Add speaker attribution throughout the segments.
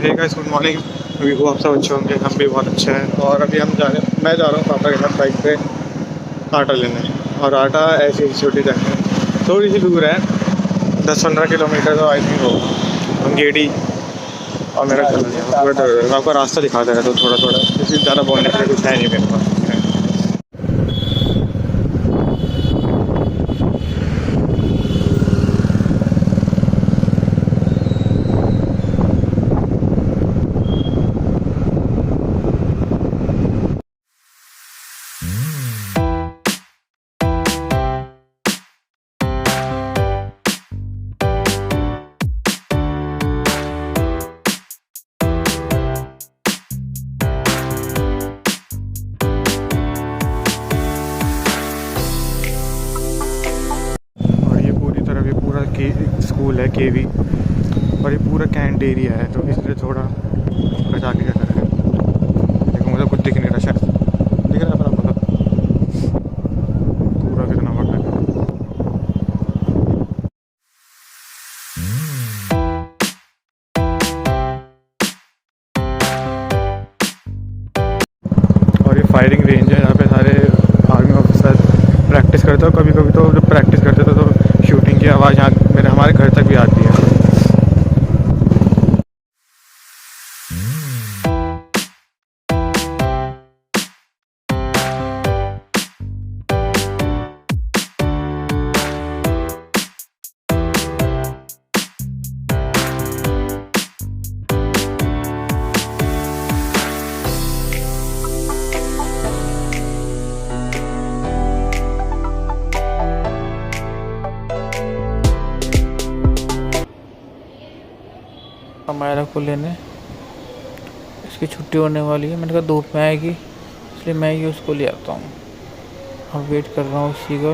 Speaker 1: Hey guys, good morning. अभी वो आप सब अच्छे होंगे, हम भी बहुत अच्छे हैं। और अभी मैं जा रहा हूँ पापा के साथ बाइक पे आटा लेने। और आटा ऐसी छोटी जगह है, थोड़ी सी दूर है, 10-15 किलोमीटर तो आई थिंक होगा। हम गेडी और मेरा चल गया पूरा दर्द। मैं आपको रास्ता दिखा देगा तो थोड़ा थोड़ा, किसी ज़्यादा बोलने के लिए कुछ है नहीं मेरे पास। पूरा के स्कूल है केवी, और ये पूरा कैंट एरिया है, तो इसलिए थोड़ा बचा के कर रहे हैं। देखो मुझे कुछ दिख नहीं रहा, शायद दिख रहा है पर मतलब पूरा कितना बड़ा है। और ये फायरिंग रेंज है, यहाँ पे सारे आर्मी ऑफिसर प्रैक्टिस करते हो। कभी कभी तो जब प्रैक्टिस करते थे तो शूटिंग की आवाज़ यहाँ हमारे घर तक भी आती है।
Speaker 2: हमारा को लेने इसकी छुट्टी होने वाली है। मैंने कहा धूप में आएगी, इसलिए मैं ही उसको ले आता हूँ। अब वेट कर रहा हूँ उसी को,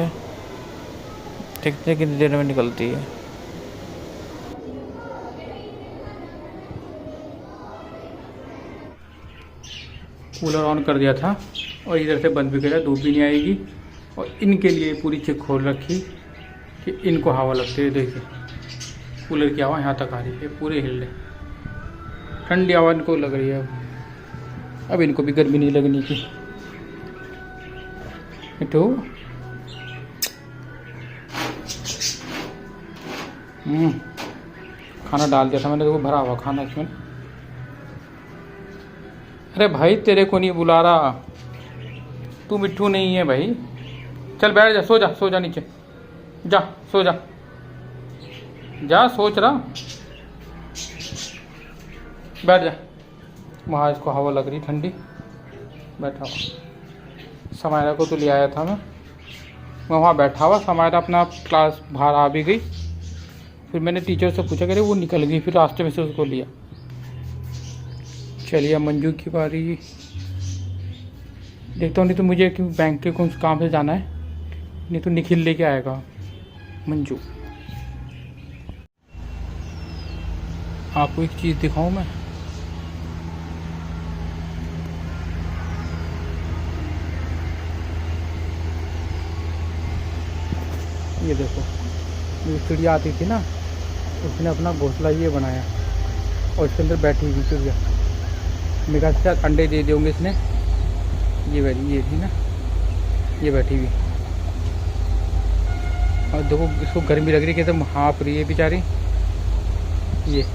Speaker 2: देखते हैं कितनी देर में निकलती है। कूलर ऑन कर दिया था और इधर से बंद भी किया, धूप भी नहीं आएगी। और इनके लिए पूरी चीज़ खोल रखी कि इनको हवा लगती है। देखिए कूलर की हवा यहाँ तक आ रही है, पूरे हिल रहे, ठंडी हवा इनको लग रही है। अब इनको भी गर्मी नहीं लगनी की। मिठू खाना डाल दिया था मैंने, देखो भरा हुआ खाना इसमें। अरे भाई तेरे को नहीं बुला रहा, तू मिठू नहीं है भाई। चल बैठ जा, सो जा नीचे जा, सो जा जा, सोच रहा, बैठ जा। वहाँ इसको हवा लग रही ठंडी, बैठा हुआ। समायरा को तो ले आया था मैं वहाँ बैठा हुआ। समायरा अपना क्लास बाहर आ भी गई, फिर मैंने टीचर से पूछा करे, वो निकल गई, फिर रास्ते में से उसको लिया। चलिए मंजू की बारी, देखता हूँ। नहीं तो मुझे क्यों बैंक के कुछ काम से जाना है, नहीं तो निखिल लेके आएगा मंजू। आपको एक चीज़ दिखाऊं मैं, ये देखो, ये चिड़िया आती थी ना, उसने अपना घोंसला ये बनाया और इसके अंदर बैठी हुई चिड़िया। मेरे ख्याल से अंडे दे होंगे इसने। ये थी ना, ये बैठी हुई। और देखो इसको गर्मी लग रही है, एकदम हाँप रही है बेचारी। ये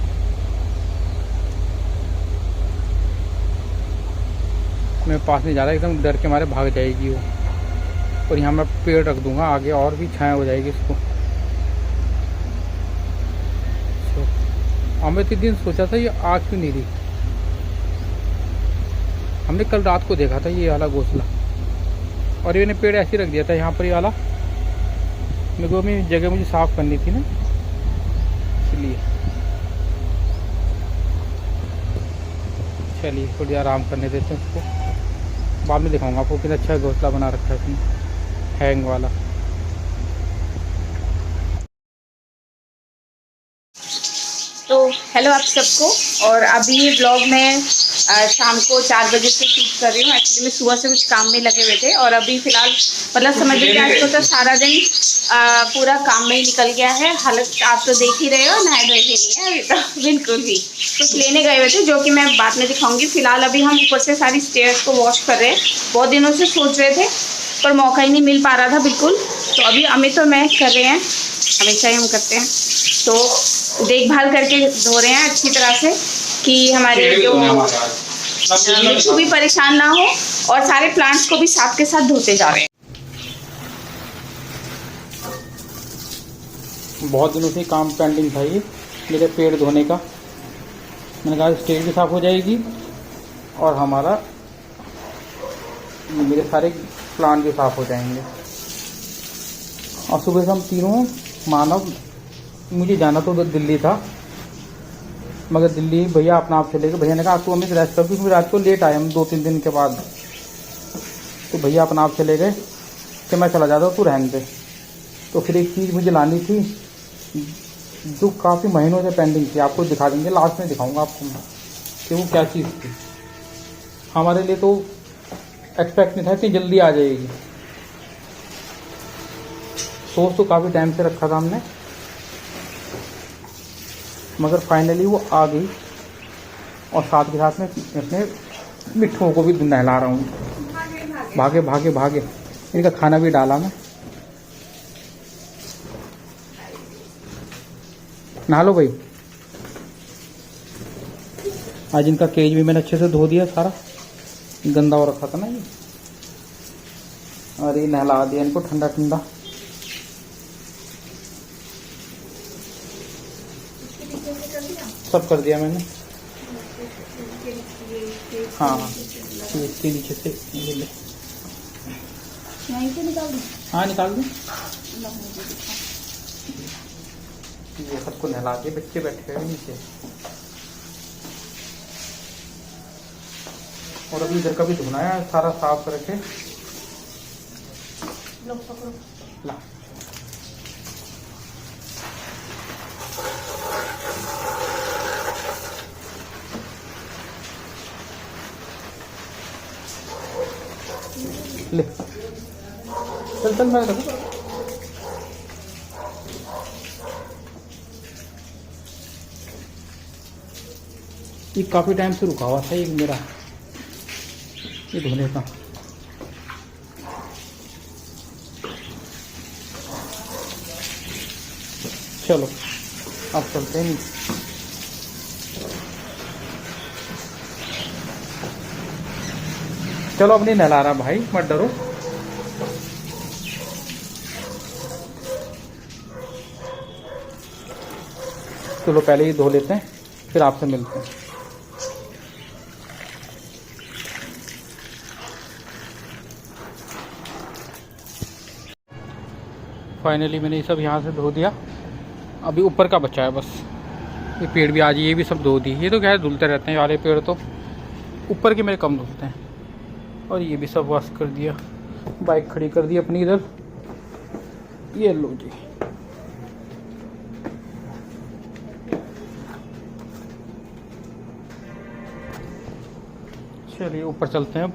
Speaker 2: मैं पास नहीं जा रहा, एकदम डर के मारे भाग जाएगी वो। और यहाँ मैं पेड़ रख दूंगा आगे, और भी छाया हो जाएगी इसको। हमने तो दिन सोचा था ये आ क्यों नहीं रही। हमने कल रात को देखा था ये वाला घोंसला, और ये पेड़ ऐसे रख दिया था यहाँ पर। ये वाला मेरे को अपनी जगह मुझे साफ़ करनी थी ना, इसलिए। चलिए थोड़ी आराम करने देते हैं उसको, बाद में दिखाऊंगा आपको कितना अच्छा घोंसला बना रखा है इसने, हैंग वाला।
Speaker 3: तो हेलो आप सबको। और अभी ये ब्लॉग मैं शाम को 4 बजे से शूट कर रही हूँ। एक्चुअली मैं सुबह से कुछ काम में लगे हुए थे और अभी फ़िलहाल मतलब समझिए कि आज को तो सारा दिन पूरा काम में ही निकल गया है। हालत आप तो देख ही रहे हो, नहाए धोए भी नहीं है अभी तो बिल्कुल भी। कुछ लेने गए हुए थे जो कि मैं बाद में दिखाऊंगी। फ़िलहाल अभी हम ऊपर से सारी स्टेयर्स को वॉश कर रहे हैं। बहुत दिनों से सोच रहे थे पर मौका ही नहीं मिल पा रहा था बिल्कुल। तो अभी अमित और मैं कर रहे हैं, हमेशा ही हम करते हैं। तो देखभाल करके धो रहे हैं अच्छी तरह से कि हमारे जो मिट्टू भी परेशान ना हो, और सारे प्लांट्स को भी साथ के साथ धोते जा रहे हैं।
Speaker 2: बहुत दिनों से काम पेंडिंग था ये मेरे पेड़ धोने का। मैंने कहा स्टेज भी साफ़ हो जाएगी और हमारा मेरे सारे प्लांट भी साफ़ हो जाएंगे। और सुबह से हम तीनों मानव, मुझे जाना तो दिल्ली था मगर दिल्ली भैया अपना आप चले गए। भैया ने कहा तू हमें रेस्ट कर, क्योंकि रात को लेट आए हम 2-3 दिन के बाद। तो भैया अपना आप चले गए कि मैं चला जाता हूँ तू रहने दे। तो फिर एक चीज़ मुझे लानी थी जो काफ़ी महीनों से पेंडिंग थी, आपको दिखा देंगे, लास्ट में दिखाऊंगा आपको मैं कि वो क्या चीज़ थी। हमारे लिए तो एक्सपेक्ट नहीं था कि जल्दी आ जाएगी। सोच तो काफ़ी टाइम से रखा था हमने, मगर फाइनली वो आ गई। और साथ के साथ में अपने मिट्ठुओं को भी नहला रहा हूँ। भागे भागे भागे इनका खाना भी डाला मैं। नहा लो भाई। आज इनका केज भी मैंने अच्छे से धो दिया, सारा गंदा हो रखा था ना ये। और ये नहला दिया इनको ठंडा ठंडा। सब कर दिया मैंने। हाँ इसके नीचे से ये ले। हाँ निकाल दूँ। ये सबको नहला के बच्चे बैठे हुए नीचे। और अभी इधर का भी धोना है, सारा साफ करके ला। ले चल चल मैं रखूँ। ये काफ़ी टाइम से रुका हुआ था एक मेरा ये धोने का। चलो अब चलते हैं। चलो अब नहीं नहला रहा भाई, मत डरो। चलो पहले ही धो लेते हैं फिर आपसे मिलते हैं। फाइनली मैंने ये सब यहाँ से धो दिया। अभी ऊपर का बचा है बस। ये पेड़ भी आज ये भी सब धो दी। ये तो क्या है धुलते रहते हैं यार, ये पेड़ तो ऊपर के मेरे कम धुलते हैं। और ये भी सब वॉश कर दिया। बाइक खड़ी कर दी अपनी इधर। ये लो जी। चलिए ऊपर चलते हैं अब।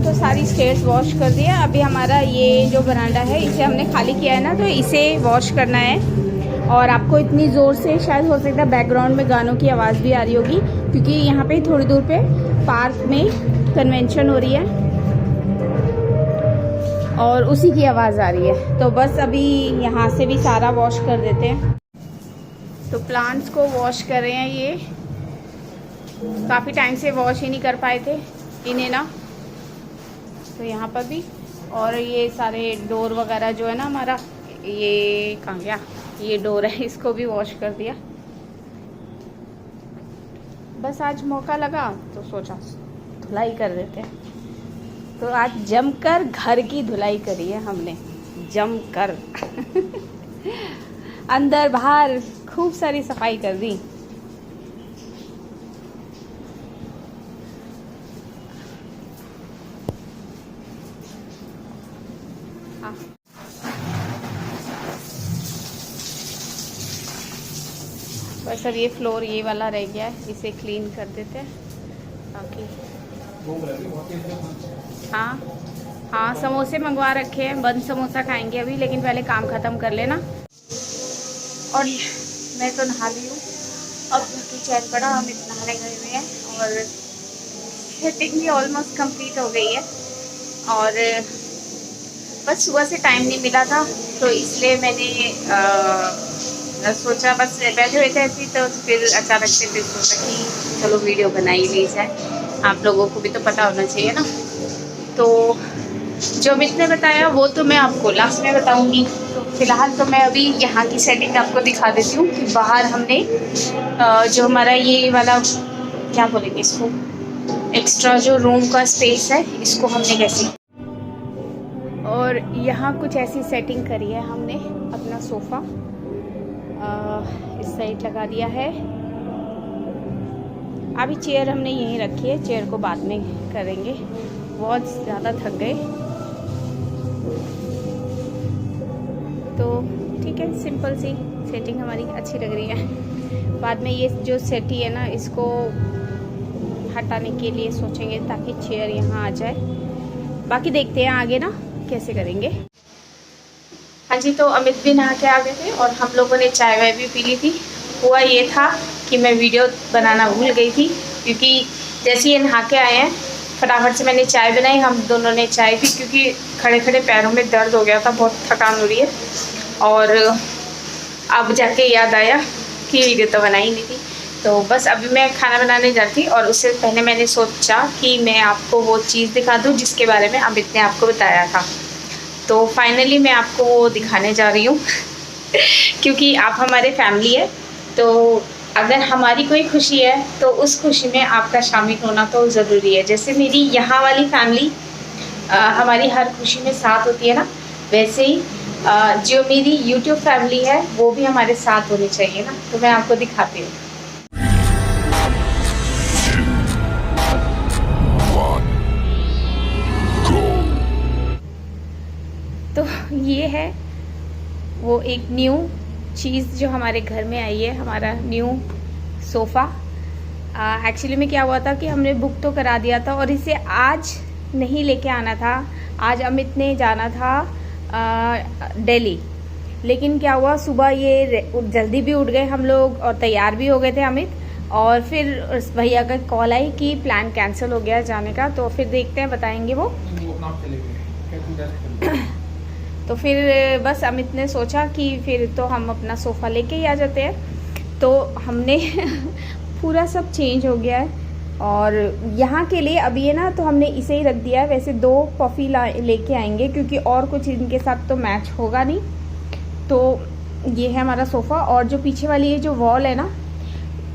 Speaker 3: तो सारी स्टेयर्स वॉश कर दिया। अभी हमारा ये जो बरांडा है इसे हमने खाली किया है ना, तो इसे वॉश करना है। और आपको इतनी ज़ोर से शायद हो सकता है बैकग्राउंड में गानों की आवाज़ भी आ रही होगी, क्योंकि यहाँ पे थोड़ी दूर पे पार्क में कन्वेंशन हो रही है और उसी की आवाज़ आ रही है। तो बस अभी यहाँ से भी सारा वॉश कर देते हैं। तो प्लांट्स को वॉश कर रहे हैं। ये काफ़ी टाइम से वॉश ही नहीं कर पाए थे इन्हें ना, तो यहाँ पर भी। और ये सारे डोर वगैरह जो है ना हमारा, ये कहाँ गया, ये डोर है, इसको भी वॉश कर दिया। बस आज मौका लगा तो सोचा धुलाई कर देते हैं। तो आज जमकर घर की धुलाई करी है हमने, जमकर अंदर बाहर खूब सारी सफाई कर दी। बस अब ये फ्लोर ये वाला रह गया है, इसे क्लीन कर देते हैं बाकी। हाँ समोसे मंगवा रखे हैं, बंद समोसा खाएंगे अभी, लेकिन पहले काम ख़त्म कर लेना। और मैं तो नहा ली हूँ, अब बाकी चैन पड़ा, हम नहाने गए हुए हैं और सेटिंग भी ऑलमोस्ट कंप्लीट हो गई है। और बस सुबह से टाइम नहीं मिला था, तो इसलिए मैंने सोचा बस बैठे हुए थे ऐसे, तो फिर अचानक से फिर सोचा कि चलो वीडियो बना ही ली जाए, आप लोगों को भी तो पता होना चाहिए ना। तो जो अमित ने बताया वो तो मैं आपको लास्ट में बताऊंगी। तो फिलहाल तो मैं अभी यहाँ की सेटिंग आपको दिखा देती हूँ कि बाहर हमने जो हमारा ये वाला क्या बोलेंगे इसको, एक्स्ट्रा जो रूम का स्पेस है, इसको हमने कैसे, और यहाँ कुछ ऐसी सेटिंग करी है हमने। अपना सोफ़ा इस साइड लगा दिया है, अभी चेयर हमने यहीं रखी है, चेयर को बाद में करेंगे, बहुत ज़्यादा थक गए। तो ठीक है, सिंपल सी सेटिंग हमारी अच्छी लग रही है। बाद में ये जो सेटी है ना, इसको हटाने के लिए सोचेंगे ताकि चेयर यहाँ आ जाए। बाकी देखते हैं आगे ना कैसे करेंगे। हाँ जी, तो अमित भी नहा के आ गए थे और हम लोगों ने चाय वाय भी पी ली थी। हुआ ये था कि मैं वीडियो बनाना भूल गई थी, क्योंकि जैसे ये नहा के आए हैं फटाफट से मैंने चाय बनाई, हम दोनों ने चाय पी, क्योंकि खड़े खड़े पैरों में दर्द हो गया था, बहुत थकान हो रही है। और अब जाके याद आया कि वीडियो तो बनाई नहीं थी, तो बस अभी मैं खाना बनाने जाती, और उससे पहले मैंने सोचा कि मैं आपको वो चीज़ दिखा दूँ जिसके बारे में अमित ने आपको बताया था। तो फाइनली मैं आपको वो दिखाने जा रही हूँ क्योंकि आप हमारे फैमिली है, तो अगर हमारी कोई खुशी है तो उस खुशी में आपका शामिल होना तो ज़रूरी है। जैसे मेरी यहाँ वाली फैमिली हमारी हर खुशी में साथ होती है ना, वैसे ही जो मेरी YouTube फैमिली है वो भी हमारे साथ होनी चाहिए ना। तो मैं आपको दिखाती हूँ। तो ये है वो एक न्यू चीज़ जो हमारे घर में आई है, हमारा न्यू सोफ़ा। एक्चुअली में क्या हुआ था कि हमने बुक तो करा दिया था और इसे आज नहीं लेके आना था, आज अमित ने जाना था दिल्ली। लेकिन क्या हुआ, सुबह ये जल्दी भी उठ गए हम लोग और तैयार भी हो गए थे अमित, और फिर भैया का कॉल आई कि प्लान कैंसिल हो गया जाने का। तो फिर देखते हैं, बताएंगे वो। तो फिर बस अमित ने सोचा कि फिर तो हम अपना सोफ़ा लेके ही आ जाते हैं। तो हमने पूरा सब चेंज हो गया है और यहाँ के लिए अभी है ना, तो हमने इसे ही रख दिया है। वैसे 2 पफ़ी लेके आएंगे क्योंकि और कुछ इनके साथ तो मैच होगा नहीं। तो ये है हमारा सोफ़ा, और जो पीछे वाली ये जो वॉल है ना,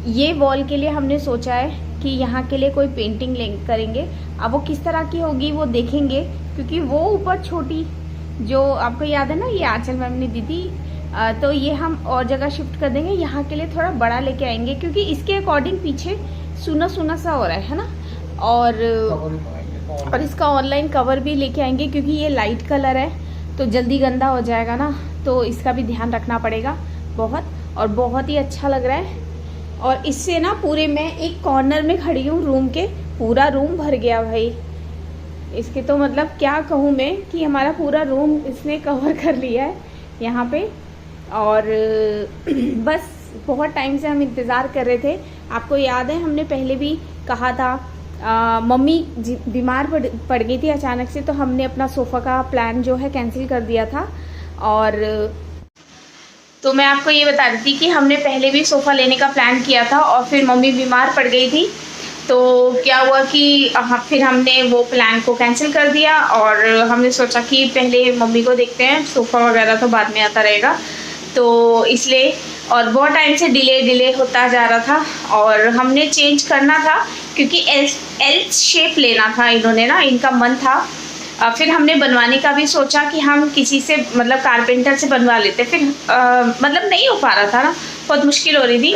Speaker 3: ये वॉल के लिए हमने सोचा है कि यहाँ के लिए कोई पेंटिंग करेंगे। अब वो किस तरह की होगी वो देखेंगे, क्योंकि वो ऊपर छोटी जो आपको याद है ना, ये आंचल मैम ने दी थी, तो ये हम और जगह शिफ्ट कर देंगे। यहाँ के लिए थोड़ा बड़ा लेके आएंगे क्योंकि इसके अकॉर्डिंग पीछे सूना सूना सा हो रहा है ना। और इसका ऑनलाइन कवर भी लेके आएंगे क्योंकि ये लाइट कलर है तो जल्दी गंदा हो जाएगा ना, तो इसका भी ध्यान रखना पड़ेगा बहुत। और बहुत ही अच्छा लग रहा है। और इससे ना पूरे मैं एक कॉर्नर में खड़ी हूँ रूम के, पूरा रूम भर गया भाई इसके। तो मतलब क्या कहूँ मैं कि हमारा पूरा रूम इसने कवर कर लिया है यहाँ पे। और बस बहुत टाइम से हम इंतज़ार कर रहे थे। आपको याद है हमने पहले भी कहा था, मम्मी बीमार पड़ गई थी अचानक से, तो हमने अपना सोफ़ा का प्लान जो है कैंसिल कर दिया था। और तो मैं आपको ये बता रही थी कि हमने पहले भी सोफ़ा लेने का प्लान किया था और फिर मम्मी बीमार पड़ गई थी, तो क्या हुआ कि फिर हमने वो प्लान को कैंसिल कर दिया। और हमने सोचा कि पहले मम्मी को देखते हैं, सोफ़ा वगैरह तो बाद में आता रहेगा, तो इसलिए। और बहुत टाइम से डिले होता जा रहा था और हमने चेंज करना था क्योंकि एल शेप लेना था इन्होंने ना, इनका मन था। फिर हमने बनवाने का भी सोचा कि हम किसी से मतलब कारपेंटर से बनवा लेते, फिर मतलब नहीं हो पा रहा था ना, बहुत मुश्किल हो रही थी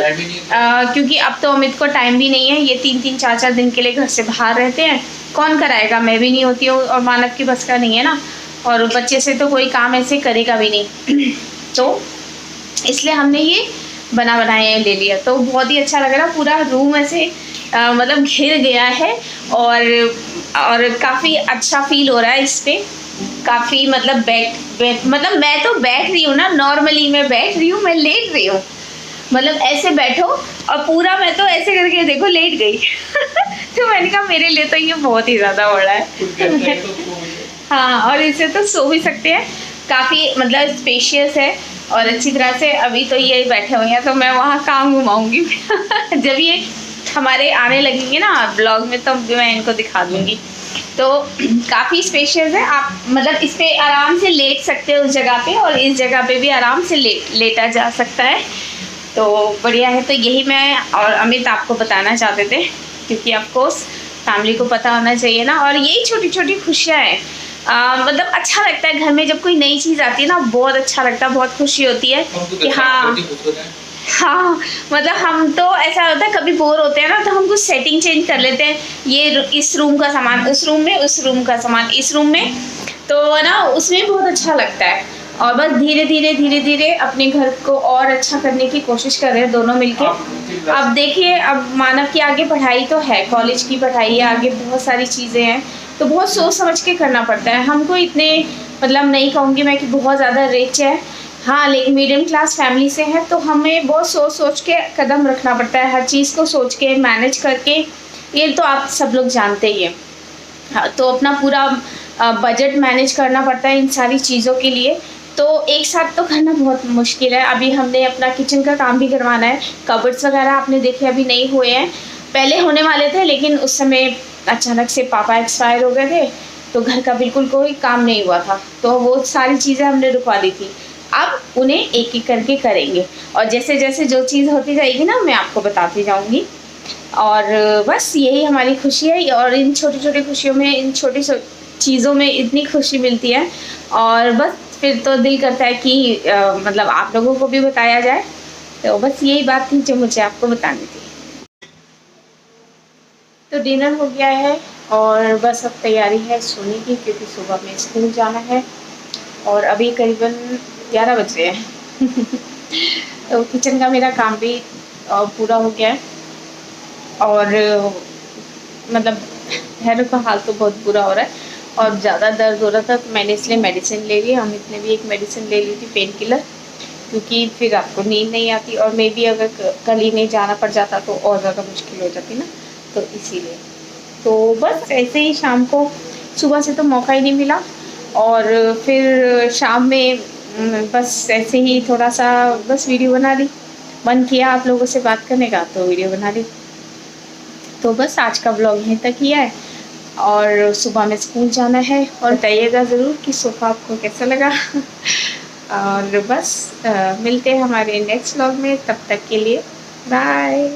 Speaker 3: क्योंकि अब तो अमित को टाइम भी नहीं है। ये 3-3 4-4 दिन के लिए घर से बाहर रहते हैं, कौन कराएगा, मैं भी नहीं होती हूँ और मानव की बस का नहीं है ना, और बच्चे से तो कोई काम ऐसे करेगा भी नहीं। तो इसलिए हमने ये बना बनाया ले लिया। तो बहुत ही अच्छा लग रहा, पूरा रूम ऐसे मतलब घिर गया है और काफ़ी अच्छा फील हो रहा है इस पर। काफ़ी मतलब बैठ मतलब मैं तो बैठ रही हूँ ना, नॉर्मली मैं बैठ रही हूँ, मैं लेट रही हूँ, मतलब ऐसे बैठो और पूरा मैं तो ऐसे करके देखो लेट गई। तो मैंने कहा मेरे लिए तो ये बहुत ही ज़्यादा बड़ा है। हाँ, और इसे तो सो भी सकते हैं, काफ़ी मतलब स्पेशियस है और अच्छी तरह से। अभी तो ये बैठे हुए हैं तो मैं वहाँ काम घुमाऊँगी। जब ये हमारे आने लगेंगे ना ब्लॉग में तो मैं इनको दिखा दूँगी। तो काफ़ी स्पेशियस है, आप मतलब इस पे आराम से लेट सकते हो उस जगह पे, और इस जगह पे भी आराम से लेटा जा सकता है। तो बढ़िया है। तो यही मैं और अमित आपको बताना चाहते थे, क्योंकि ऑफ कोर्स फैमिली को पता होना चाहिए ना। और यही छोटी छोटी खुशियाँ हैं, मतलब अच्छा लगता है घर में जब कोई नई चीज़ आती है ना, बहुत अच्छा लगता है, बहुत खुशी होती है कि हाँ मतलब हम तो ऐसा होता है कभी बोर होते हैं ना तो हम कुछ सेटिंग चेंज कर लेते हैं, ये इस रूम का सामान उस रूम में, उस रूम का सामान इस रूम में, तो ना उसमें बहुत अच्छा लगता है। और बस धीरे धीरे अपने घर को और अच्छा करने की कोशिश कर रहे हैं दोनों मिलके। अब देखिए, अब मानव की आगे पढ़ाई तो है, कॉलेज की पढ़ाई है, आगे बहुत सारी चीज़ें हैं, तो बहुत सोच समझ के करना पड़ता है हमको। इतने मतलब नहीं कहूँगी मैं कि बहुत ज़्यादा रिच है, हाँ, लेकिन मीडियम क्लास फैमिली से है, तो हमें बहुत सोच के कदम रखना पड़ता है, हर चीज़ को सोच के मैनेज करके। ये तो आप सब लोग जानते ही हैं। हाँ, तो अपना पूरा बजट मैनेज करना पड़ता है इन सारी चीज़ों के लिए, तो एक साथ तो करना बहुत मुश्किल है। अभी हमने अपना किचन का काम भी करवाना है, कबर्ड्स वगैरह आपने देखे अभी नहीं हुए हैं, पहले होने वाले थे, लेकिन उस समय अचानक से पापा एक्सपायर हो गए थे, तो घर का बिल्कुल कोई काम नहीं हुआ था, तो वो सारी चीज़ें हमने रुकवा दी थी। अब उन्हें एक एक करके करेंगे, और जैसे जैसे जो चीज़ होती जाएगी ना मैं आपको बताती जाऊँगी। और बस यही हमारी खुशी है, और इन छोटी छोटी खुशियों में, इन छोटी चीज़ों में इतनी खुशी मिलती है, और बस फिर तो दिल करता है कि मतलब आप लोगों को भी बताया जाए। तो बस यही बात थी जो मुझे आपको बतानी थी। तो डिनर हो गया है और बस अब तैयारी है सोने की, क्योंकि सुबह में स्कूल जाना है, और अभी करीबन 11 बज रहे हैं। तो किचन का मेरा काम भी पूरा हो गया है, और मतलब पैरों का हाल तो बहुत बुरा हो रहा है, और ज़्यादा दर्द हो रहा था, तो मैंने इसलिए मेडिसिन ले ली। अमित ने भी एक मेडिसिन ले ली थी, पेन किलर, क्योंकि फिर आपको नींद नहीं आती, और मे भी अगर कल ही नहीं जाना पड़ जाता तो और ज़्यादा मुश्किल हो जाती ना, तो इसीलिए। तो बस ऐसे ही शाम को, सुबह से तो मौका ही नहीं मिला, और फिर शाम में बस ऐसे ही थोड़ा सा बस वीडियो बना ली, मन किया आप लोगों से बात करने का तो वीडियो बना ली। तो बस आज का ब्लॉग यहीं तक ही है, और सुबह में स्कूल जाना है, और बताइएगा ज़रूर कि सोफ़ा आपको कैसा लगा। और बस मिलते हैं हमारे नेक्स्ट ब्लॉग में, तब तक के लिए बाय।